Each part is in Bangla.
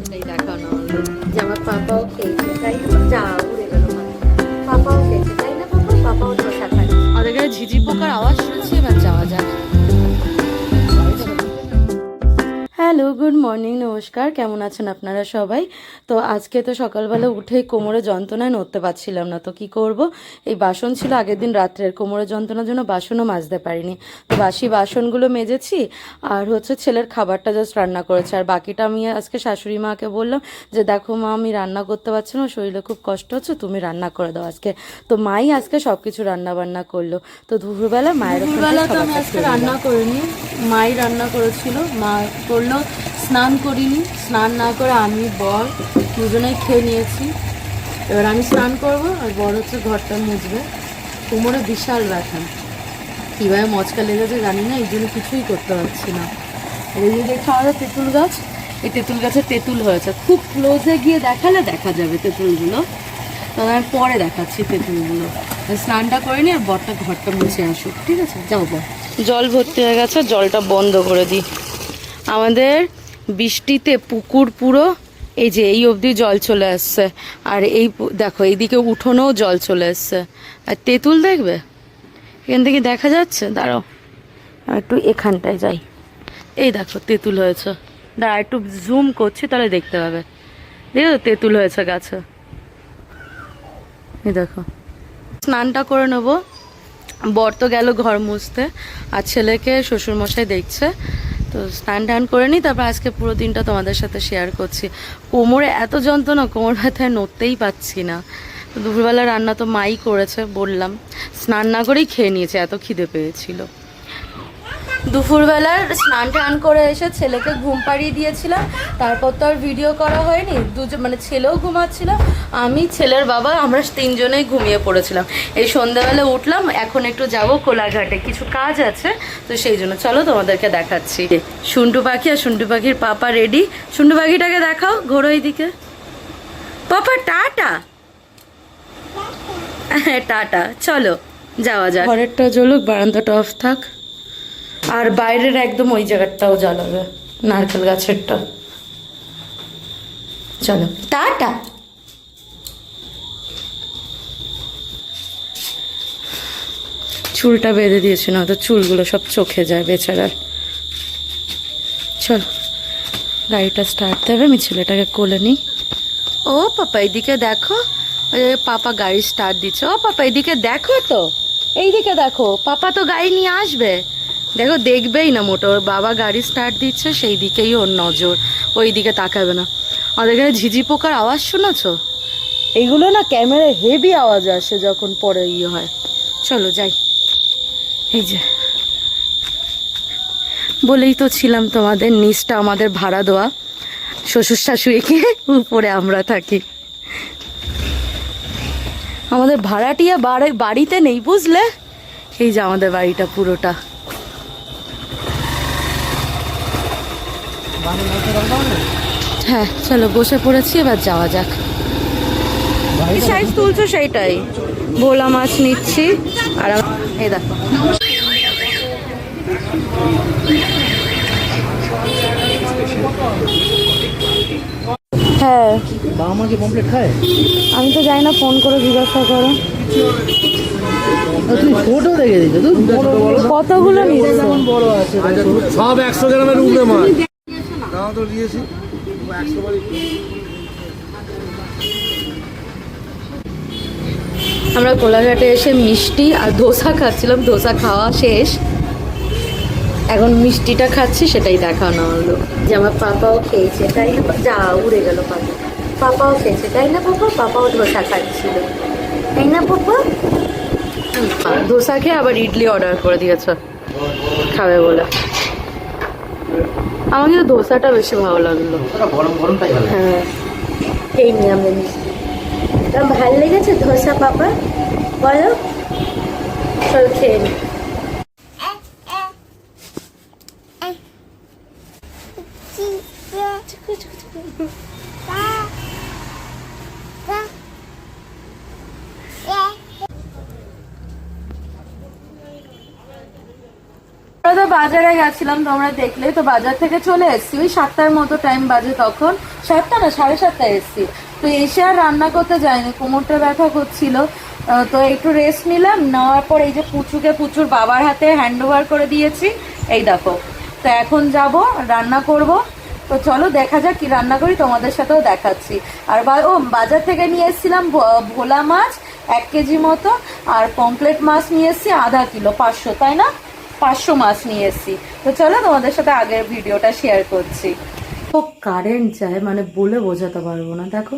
এটাই দেখানো হলো যে আমার পাপাও খেয়েছে, তাই না? যা উড়ে গেল মানে পাপাও খেয়েছে, তাই না? পাপাও ধোসা খায়। আমাদের এখানে ঝিঝি পোকার আওয়াজ শুনছি, এবার যাওয়া যাক। হ্যালো, গুড মর্নিং, নমস্কার। কেমন আছেন আপনারা সবাই? তো আজকে তো সকালবেলা উঠে কোমরে যন্ত্রণায় নড়তে পারছিলাম না, তো কি করব, এই বাসন ছিল আগের দিন রাত্রের, কোমরে যন্ত্রণার জন্য বাসনও মাজতে পারিনি। তো বাসি বাসনগুলো মেজেছি, আর হচ্ছে ছেলের খাবারটা জাস্ট রান্না করেছে, আর বাকিটা আমি আজকে শাশুড়ি মাকে বললাম যে দেখো মা, আমি রান্না করতে পারছি না, শরীরে খুব কষ্ট হচ্ছে, তুমি রান্না করে দাও আজকে। তো মাই আজকে সব কিছু রান্না বান্না করলো। তো দুপুরবেলা মায়ের তো আমি আজকে রান্না করিনি, মাই রান্না করেছিল। মা করলো, স্নান করিনি, স্নান না করে আমি বর দুজনেই খেয়ে নিয়েছি। এবার আমি স্নান করব, আর বর হচ্ছে ঘরটা মুছবে। কোমরে বিশাল ব্যথা, কীভাবে মচকা লেগেছে জানি না, এই জন্য কিছুই করতে পারছি না। এই যে দেখো আমাদের তেঁতুল গাছ, এই তেঁতুল গাছে তেঁতুল হয়েছে, খুব ক্লোজে গিয়ে দেখালে দেখা যাবে তেঁতুলগুলো, তো আমি পরে দেখাচ্ছি তেঁতুলগুলো। স্নানটা করে নি, আর বরটা ঘরটা মুছে আসুক, ঠিক আছে? যাও বর। জল ভর্তি হয়ে গেছে, জলটা বন্ধ করে দিই। আমাদের বৃষ্টিতে পুকুর পুরো এই যে এই অবধি জল চলে আসছে, আর এই দেখো এইদিকে উঠোনেও জল চলে আসছে। আর তেঁতুল দেখবে এখান থেকে দেখা যাচ্ছে, দাঁড়াও একটু এখানটায় যাই। এই দেখো তেঁতুল হয়েছে, দাঁড়া একটু জুম করছি তাহলে দেখতে পাবে। দেখো তেঁতুল হয়েছে গাছে, এই দেখো। স্নানটা করে নেবো, বর তো গেল ঘর মুছতে, আর ছেলেকে শ্বশুরমশাই দেখছে। তো স্নান টান করে নিই, তারপর আজকে পুরো দিনটা তোমাদের সাথে শেয়ার করছি। কোমরে এত যন্ত্রণা, কোমর ব্যথায় নড়তেই পাচ্ছি না। তো দুপুরবেলা রান্না তো মাই করেছে বললাম, স্নান না করেই খেয়ে নিয়েছে, এত খিদে পেয়েছিল। দুপুরবেলার স্নান টান করে এসে ছেলেকে ঘুম পাড়িয়ে দিয়েছিলাম, তারপর তো আর ভিডিও করা হয়নি। মানে ছেলেও ঘুমাচ্ছিল, আমি, ছেলের বাবা, আমরা তিনজনেই ঘুমিয়ে পড়েছিলাম। এই সন্ধ্যাবেলা উঠলাম, এখন একটু যাব কোলাঘাটে, কিছু কাজ আছে, তো সেই জন্য চলো তোমাদেরকে দেখাচ্ছি। সুন্টু পাখি আর সুন্টু পাখির পাপা রেডি। সুন্টু পাখিটাকে দেখাও, ঘোরো এইদিকে। পাপা টাটা। হ্যাঁ টাটা, চলো যাওয়া যাক। ঘরেরটা জ্বলুক, বারান্দাটা অফ থাক, আর বাইরের একদম ওই জায়গাটাও জ্বালাবে, নারকেল গাছেরটা। চলো টাটা। চুলটা বেঁধে দিয়েছি, না তো চুলগুলো সব চোখে যায় বেচারার। চলো গাড়িটা স্টার্ট দেবে, আমি ছেলেটাকে কোলে নিই। ও পাপা এইদিকে দেখো, পাপা গাড়ি স্টার্ট দিচ্ছে। ও পাপা এইদিকে দেখো, তো এইদিকে দেখো, পাপা তো গাড়ি নিয়ে আসবে। দেখো দেখবেই না মোটো, ওর বাবা গাড়ি স্টার্ট দিচ্ছে, সেই দিকেই ওর নজর, ওই দিকে তাকাবে না। আমাদের এখানে ঝিঝি পোকার আওয়াজ শুনেছো? এইগুলো না ক্যামেরায় হেভি আওয়াজ আসে যখন পরে ইয়ে হয়। চলো যাই। এই যে বলেই তো ছিলাম তোমাদের, নিচটা আমাদের ভাড়া দেওয়া, শ্বশুর শাশুড়িকে, উপরে আমরা থাকি। আমাদের ভাড়াটিয়া বাড়িতে নেই, বুঝলে? এই যে আমাদের বাড়িটা পুরোটা। হ্যাঁ চলো, বসে পড়েছি, এবার যাওয়া যাক। কি সাইজ তুলছো সেইটাই। ভোলা মাছ নিচ্ছি, আর এই দেখো হ্যাঁ আমি তো যাই না, ফোন করে জিজ্ঞাসা করো। ফটো দেখে দিচ্ছ, কতগুলো নিচ্ছ? সব 100 গ্রামের উপরে মাছ তো দিয়েছি। আমরা কোলাঘাটে এসে মিষ্টি আর ধোসা খাচ্ছিলাম, ধোসা খাওয়া শেষ, এখন মিষ্টিটা খাচ্ছি, সেটাই দেখানো হলো যে আমার পাপাও খেয়েছে, তাই না? যা উড়ে গেল পাপা। পাপাও খেয়েছে, তাই না পাপা? পাপাও ধোসা খাচ্ছিল, তাই না পাপা? ধোসা খেয়ে আবার ইডলি অর্ডার করে দিয়েছে খাবে বলে। আমার কিন্তু ধোসাটা বেশি ভালো লাগলো, হ্যাঁ এই নিয়ে আমরা মিষ্টি। ভালো লেগেছে ধোসা পাপা? বলো, চল খেয়ে নি। বাজারে গেছিলাম, তোমরা দেখলে তো, বাজার থেকে চলে এসেছি ওই 7টার মতো টাইম বাজে, তখন 7টা না 7:30টায় এসেছি। তো এসে আর রান্না করতে যাইনি, কোমরটা ব্যথা করছিল, তো একটু রেস্ট নিলাম। নেওয়ার পর এই যে পুচুর বাবার হাতে হ্যান্ড ওভার করে দিয়েছি, এই দেখো। তো এখন যাব রান্না করব, তো চলো দেখা যাক কি রান্না করি, তোমাদের সাথেও দেখাচ্ছি। আর বাজার থেকে নিয়ে এসেছিলাম ভোলা মাছ 1 কেজি মতো, আর পমফ্লেট মাছ নিয়ে এসেছি আধা কিলো, 500, তাই না, 500 মাছ নিয়ে এসেছি। তো চলো তোমাদের সাথে আগের ভিডিওটা শেয়ার করছি। তো কারেন্ট যায় মানে বলে বোঝাতে পারবো না। দেখো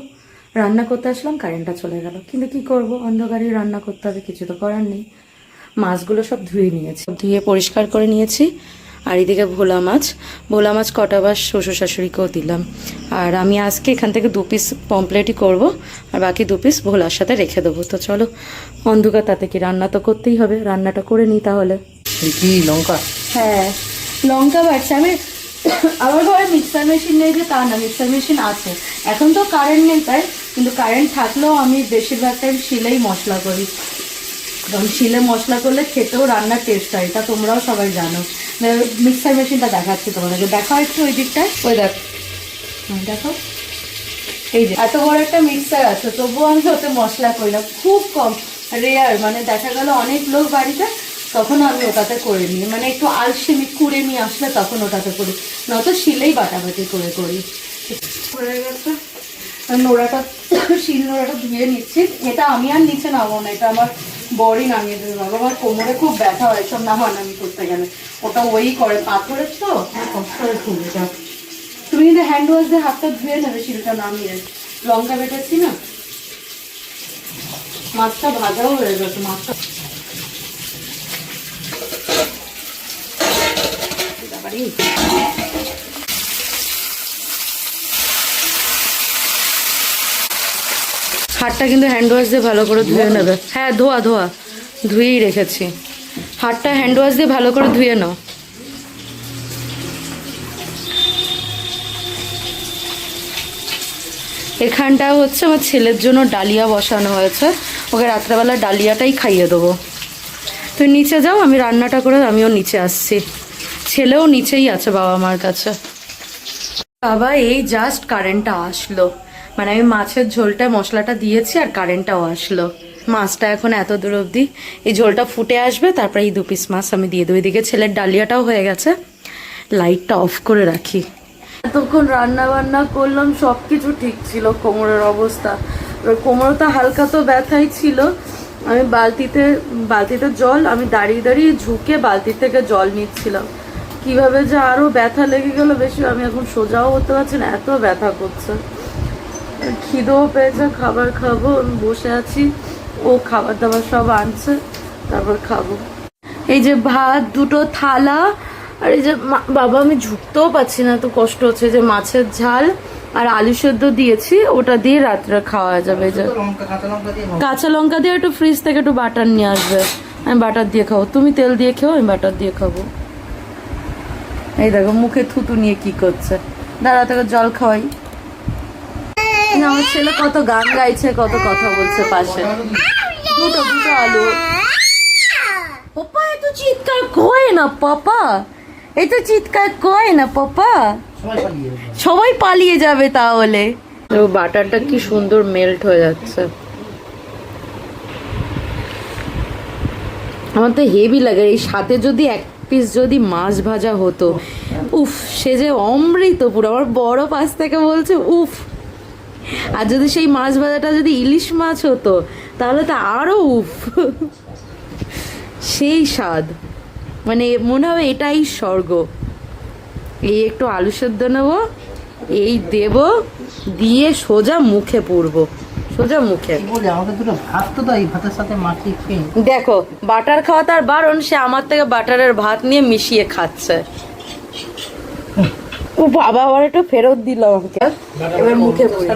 রান্না করতে আসলাম, কারেন্টটা চলে গেল, কিন্তু কি করব, অন্ধকারে রান্না করতে হবে, কিছু তো করার নেই। মাছগুলো সব ধুয়ে নিয়েছি, ধুয়ে পরিষ্কার করে নিয়েছি। আর এদিকে ভোলা মাছ কটা বার শ্বশুর শাশুড়িকেও দিলাম। আর আমি আজকে এখান থেকে 2 পিস পমপ্লেটই করব, আর বাকি 2 পিস ভোলার সাথে রেখে দেবো। তো চলো অন্ধকার, তাতে কি রান্না তো করতেই হবে, রান্নাটা করে নিই তাহলে। কি লঙ্কা? হ্যাঁ লঙ্কা বাড়ছে। আমি আমার ঘরে মিক্সার মেশিন নেই যে তা না, মিক্সার মেশিন আছে, এখন তো কারেন্ট নেই তাই, কিন্তু কারেন্ট থাকলেও আমি বেশিরভাগ টাইম শিলেই মশলা করি, কারণ শিলে মশলা করলে খেতেও রান্নার টেস্ট হয়, এটা তোমরাও সবাই জানো। মিক্সার মেশিনটা দেখাচ্ছি তোমাদেরকে, দেখো একটু ওই দিকটায়, ওই দেখো এই যে এত বড় একটা মিক্সার আছে, তবুও আমি ওতে মশলা করি না, খুব কম, রেয়ার, মানে দেখা গেল অনেক লোক বাড়িতে, তখন আমি ওটাতে করে নিই, মানে একটু আলসেমি কুড়ে নিয়ে আসলে তখন ওটাতে করি, নয়তো শিলেই বাটাবাটি করে করি। হয়ে গেছে নোড়াটা, শিল নোড়াটা ধুয়ে নিচ্ছি। এটা আমি আর নিচে নামবো না, এটা আমার বড়ই নামিয়ে দেবে, বাবা আমার কোমরে খুব ব্যথা হয় সব নামানামি করতে গেলে, ওটা ওই করে, পাথরের তো কষ্ট করে ধুয়ে যাও। তুমি কিন্তু হ্যান্ড ওয়াশ দিয়ে হাতটা ধুয়ে নেবে শিলটা নামিয়ে। লঙ্কা বেটেছি না, মাছটা ভাজাও হয়ে গেছে, মাছটা হাতটা কিন্তু হ্যান্ড ওয়াশ দিয়ে ভালো করে ধুয়ে নেবে। হ্যাঁ ধুয়েই রেখেছি, হাতটা হ্যান্ড ওয়াশ দিয়ে ভালো করে ধুয়ে নাও। এখানটা হচ্ছে আমার ছেলের জন্য ডালিয়া বসানো হয়েছে, ওকে রাত্রেবেলা ডালিয়াটাই খাইয়ে দেবো। তুই নিচে যাও, আমি রান্নাটা করে আমিও নিচে আসছি, ছেলেও নিচেই আছে বাবা মার কাছে। বাবা এই জাস্ট কারেন্টটা আসলো, মানে আমি মাছের ঝোলটা মশলাটা দিয়েছি আর কারেন্টটাও আসলো। মাছটা এখন এত দূর অবধি, এই ঝোলটা ফুটে আসবে, তারপরে এই 2 পিস মাছ আমি দিয়ে দেবো। এদিকে ছেলের ডালিয়াটাও হয়ে গেছে, লাইটটা অফ করে রাখি। এতক্ষণ রান্না বান্না করলাম, সব কিছু ঠিক ছিল, কোমরের অবস্থা, এবার কোমরটা হালকা তো ব্যথাই ছিল। আমি বালতিতে জল, আমি দাঁড়িয়ে ঝুঁকে বালতি থেকে জল নিচ্ছিলাম, কিভাবে যে আরো ব্যথা লেগে গেল বেশি, আমি এখন সোজাও হতে পারছি না, এত ব্যথা করছে। খিদেও পেয়েছে, খাবার খাবো, আমি বসে আছি, ও খাবার দাবার সব আনছে, তারপর খাবো। এই যে ভাত 2টো থালা, আর এই যে বাবা আমি ঝুঁকতেও পাচ্ছি না, এত কষ্ট হচ্ছে। যে মাছের ঝাল আর আলু সেদ্ধ দিয়েছি, ওটা দিয়ে রাত্রে খাওয়া যাবে। যে কাঁচা লঙ্কা দিয়ে একটু ফ্রিজ থেকে একটু বাটার নিয়ে আসবে, আমি বাটার দিয়ে খাবো, তুমি তেল দিয়ে খেও, আমি বাটার দিয়ে খাবো। এই দেখো মুখে থুতু নিয়ে কি করছে, দাঁড়া থেকে জল খাওয়াই। আমার ছেলে কত গান গাইছে, কত কথা বলছে পাশে। দুটো আলু। পাপা এত চিৎকার কয় না, পাপা এত চিৎকার কয় না, পাপা সবাই পালিয়ে যাবে তাহলে। বাটারটা কি সুন্দর মেল্ট হয়ে যাচ্ছে, আমার তো হেভি লাগে। এই সাথে যদি 1 পিস যদি মাছ ভাজা হতো, উফ সে যে অমৃত পুরো। আমার বড় পাশ থেকে বলছে উফ, আর যদি সেই মাছ ভাজাটা যদি ইলিশ মাছ হতো তাহলে তো আরো উফ, সেই স্বাদ, মানে মনে হবে এটাই স্বর্গ। এই একটু আলু সেদ্ধ নেবো, এই দেব, দিয়ে সোজা মুখে পুরবো, সোজা মুখে। দেখো বাটার খাওয়া তার বারণ, সে আমার থেকে বাটারের ভাত নিয়ে মিশিয়ে খাচ্ছে। ও বাবা আবার একটু ফেরত দিল আমাকে, এবার মুখে পুরি।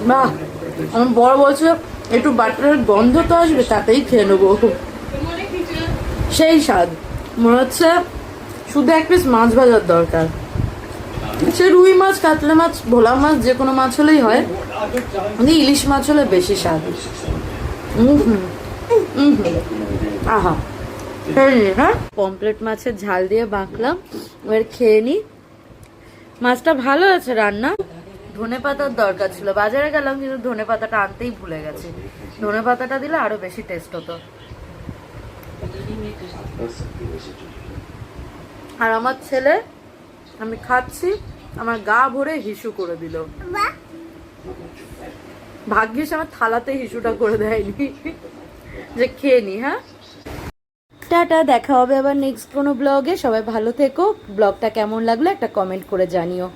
বাহ, আমার বড় বলছে একটু বাটারের গন্ধ তো আসবে, তাতেই খেয়ে নেবো, সেই স্বাদ। মনে হচ্ছে শুধু 1 পিস মাছ ভাজার দরকার, সে রুই মাছ, কাতলা মাছ, ভোলা মাছ, যে কোনো মাছ হলেই হয়, ইলিশ মাছ হলে বেশি স্বাদ। আহা, হ্যাঁ পমপ্লেট মাছের ঝাল দিয়ে মাখলাম, এবার খেয়ে নি। মাছটা ভালো আছে রান্না। ধনে পাতার দরকার ছিল, বাজারে গেলাম কিন্তু ধনে পাতাটা আনতেই ভুলে গেছি। ধনে পাতাটা দিলে আরো বেশি টেস্ট হতো। আর আমার ছেলে, আমি খাচ্ছি, আমার গা ভরে হিসু করে দিল। ভাগ্যিস আমার থালাতে হিসুটা করে দেয়নি, যে খেয়ে নি। হ্যাঁ, টাটা, দেখা হবে আবার নেক্সট কোনো ব্লগে। সবাই ভালো থেকো। ব্লগটা কেমন লাগলো একটা কমেন্ট করে জানিও।